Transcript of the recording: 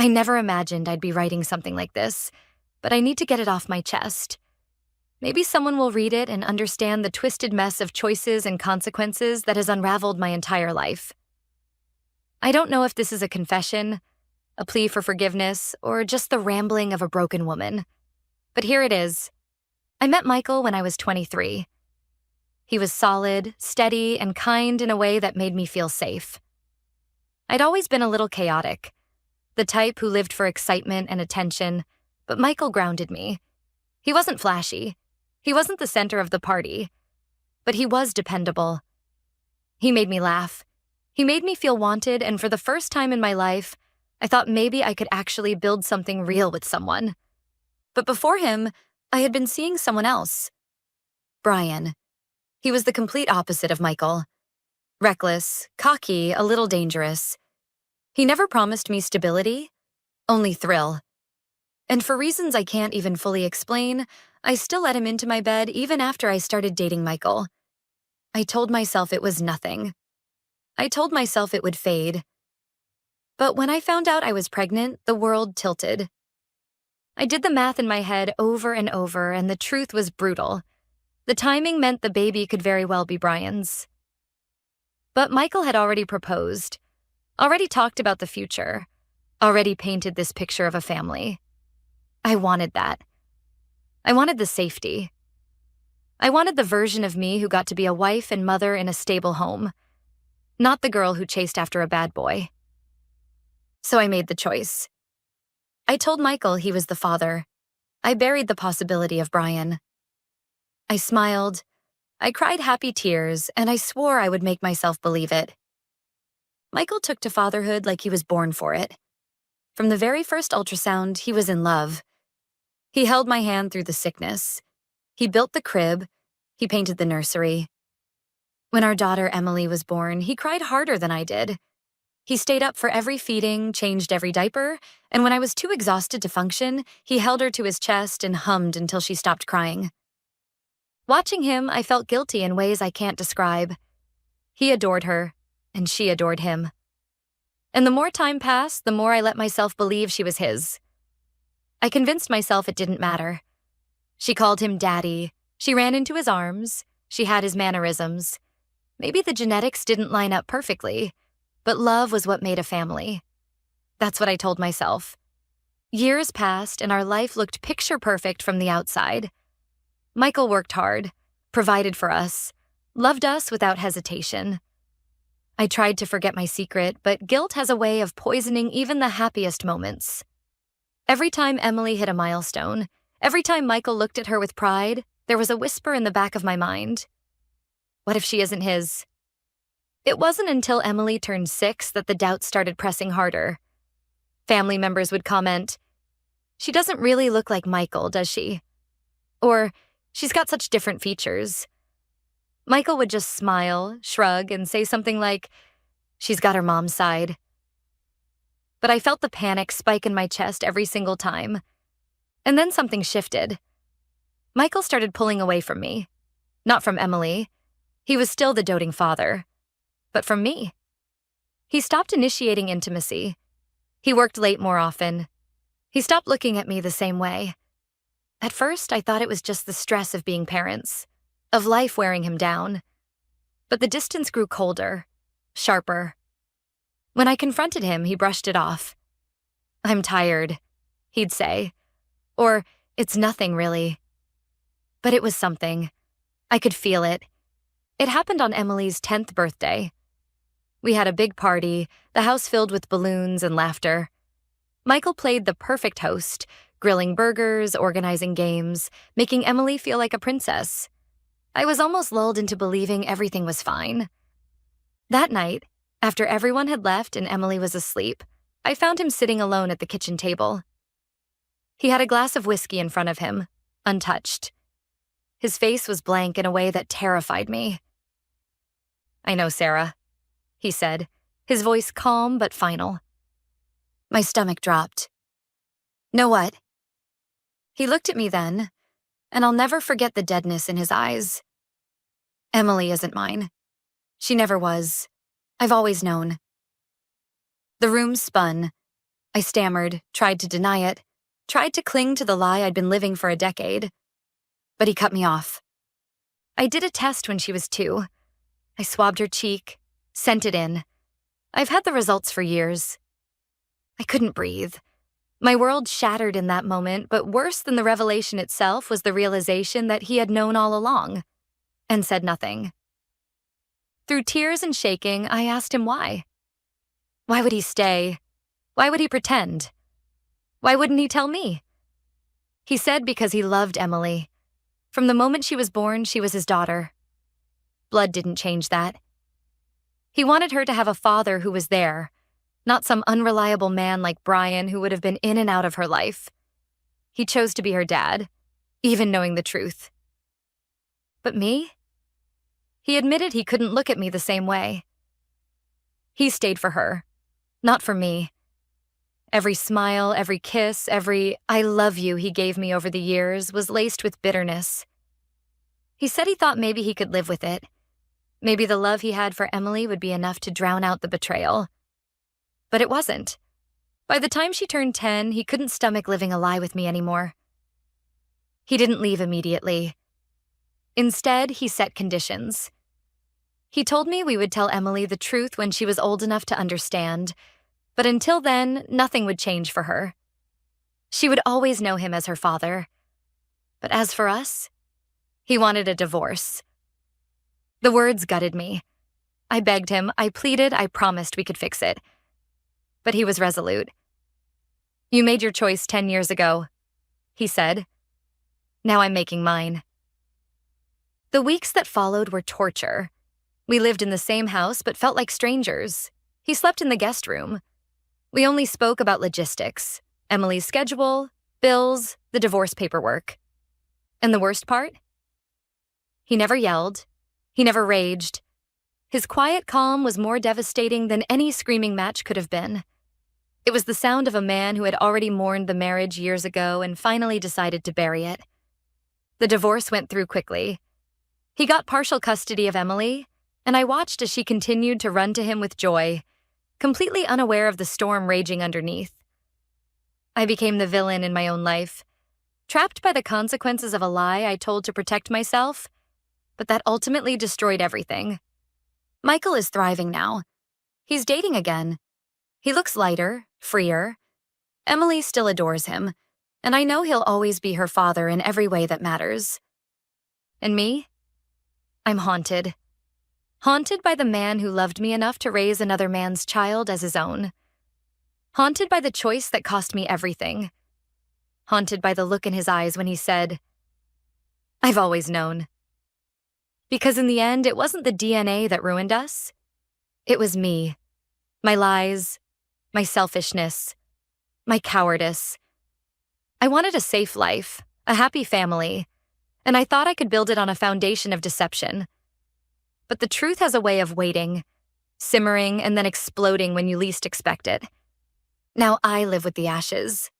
I never imagined I'd be writing something like this, but I need to get it off my chest. Maybe someone will read it and understand the twisted mess of choices and consequences that has unraveled my entire life. I don't know if this is a confession, a plea for forgiveness, or just the rambling of a broken woman. But here it is. I met Michael when I was 23. He was solid, steady, and kind in a way that made me feel safe. I'd always been a little chaotic, the type who lived for excitement and attention, but Michael grounded me. He wasn't flashy. He wasn't the center of the party, but he was dependable. He made me laugh. He made me feel wanted, and for the first time in my life, I thought maybe I could actually build something real with someone. But before him, I had been seeing someone else. Brian. He was the complete opposite of Michael. Reckless, cocky, a little dangerous. He never promised me stability, only thrill. And for reasons I can't even fully explain, I still let him into my bed even after I started dating Michael. I told myself it was nothing. I told myself it would fade. But when I found out I was pregnant, the world tilted. I did the math in my head over and over, and the truth was brutal. The timing meant the baby could very well be Brian's. But Michael had already proposed, already talked about the future, already painted this picture of a family. I wanted that. I wanted the safety. I wanted the version of me who got to be a wife and mother in a stable home, not the girl who chased after a bad boy. So I made the choice. I told Michael he was the father. I buried the possibility of Brian. I smiled, I cried happy tears, and I swore I would make myself believe it. Michael took to fatherhood like he was born for it. From the very first ultrasound, he was in love. He held my hand through the sickness. He built the crib. He painted the nursery. When our daughter Emily was born, he cried harder than I did. He stayed up for every feeding, changed every diaper, and when I was too exhausted to function, he held her to his chest and hummed until she stopped crying. Watching him, I felt guilty in ways I can't describe. He adored her, and she adored him. And the more time passed, the more I let myself believe she was his. I convinced myself it didn't matter. She called him Daddy. She ran into his arms. She had his mannerisms. Maybe the genetics didn't line up perfectly, but love was what made a family. That's what I told myself. Years passed, and our life looked picture perfect from the outside. Michael worked hard, provided for us, loved us without hesitation. I tried to forget my secret, but guilt has a way of poisoning even the happiest moments. Every time Emily hit a milestone, every time Michael looked at her with pride, there was a whisper in the back of my mind. What if she isn't his? It wasn't until Emily turned 6 that the doubts started pressing harder. Family members would comment, "She doesn't really look like Michael, does she?" Or, "She's got such different features." Michael would just smile, shrug, and say something like, "She's got her mom's side." But I felt the panic spike in my chest every single time. And then something shifted. Michael started pulling away from me. Not from Emily. He was still the doting father. But from me. He stopped initiating intimacy. He worked late more often. He stopped looking at me the same way. At first, I thought it was just the stress of being parents, of life wearing him down. But the distance grew colder, sharper. When I confronted him, he brushed it off. "I'm tired," he'd say. Or, "It's nothing, really." But it was something. I could feel it. It happened on Emily's 10th birthday. We had a big party, the house filled with balloons and laughter. Michael played the perfect host, grilling burgers, organizing games, making Emily feel like a princess. I was almost lulled into believing everything was fine. That night, after everyone had left and Emily was asleep, I found him sitting alone at the kitchen table. He had a glass of whiskey in front of him, untouched. His face was blank in a way that terrified me. "I know, Sarah," he said, his voice calm but final. My stomach dropped. "Know what?" He looked at me then, and I'll never forget the deadness in his eyes. "Emily isn't mine. She never was. I've always known." The room spun. I stammered, tried to deny it, tried to cling to the lie I'd been living for a decade. But he cut me off. I did a test when she was 2. I swabbed her cheek, sent it in. I've had the results for years. I couldn't breathe. My world shattered in that moment, but worse than the revelation itself was the realization that he had known all along, and said nothing. Through tears and shaking, I asked him why. Why would he stay? Why would he pretend? Why wouldn't he tell me? He said because he loved Emily. From the moment she was born, she was his daughter. Blood didn't change that. He wanted her to have a father who was there, not some unreliable man like Brian who would have been in and out of her life. He chose to be her dad, even knowing the truth. But me? He admitted he couldn't look at me the same way. He stayed for her, not for me. Every smile, every kiss, every "I love you" he gave me over the years was laced with bitterness. He said he thought maybe he could live with it. Maybe the love he had for Emily would be enough to drown out the betrayal. But it wasn't. By the time she turned 10, he couldn't stomach living a lie with me anymore. He didn't leave immediately. Instead, he set conditions. He told me we would tell Emily the truth when she was old enough to understand, but until then, nothing would change for her. She would always know him as her father. But as for us, he wanted a divorce. The words gutted me. I begged him, I pleaded, I promised we could fix it. But he was resolute. "You made your choice 10 years ago," he said. "Now I'm making mine." The weeks that followed were torture. We lived in the same house but felt like strangers. He slept in the guest room. We only spoke about logistics, Emily's schedule, bills, the divorce paperwork. And the worst part? He never yelled. He never raged. His quiet calm was more devastating than any screaming match could have been. It was the sound of a man who had already mourned the marriage years ago and finally decided to bury it. The divorce went through quickly. He got partial custody of Emily, and I watched as she continued to run to him with joy, completely unaware of the storm raging underneath. I became the villain in my own life, trapped by the consequences of a lie I told to protect myself, but that ultimately destroyed everything. Michael is thriving now. He's dating again. He looks lighter, freer. Emily still adores him, and I know he'll always be her father in every way that matters. And me? I'm haunted. Haunted by the man who loved me enough to raise another man's child as his own. Haunted by the choice that cost me everything. Haunted by the look in his eyes when he said, "I've always known." Because in the end, it wasn't the DNA that ruined us. It was me. My lies, my selfishness, my cowardice. I wanted a safe life, a happy family, and I thought I could build it on a foundation of deception. But the truth has a way of waiting, simmering, and then exploding when you least expect it. Now I live with the ashes.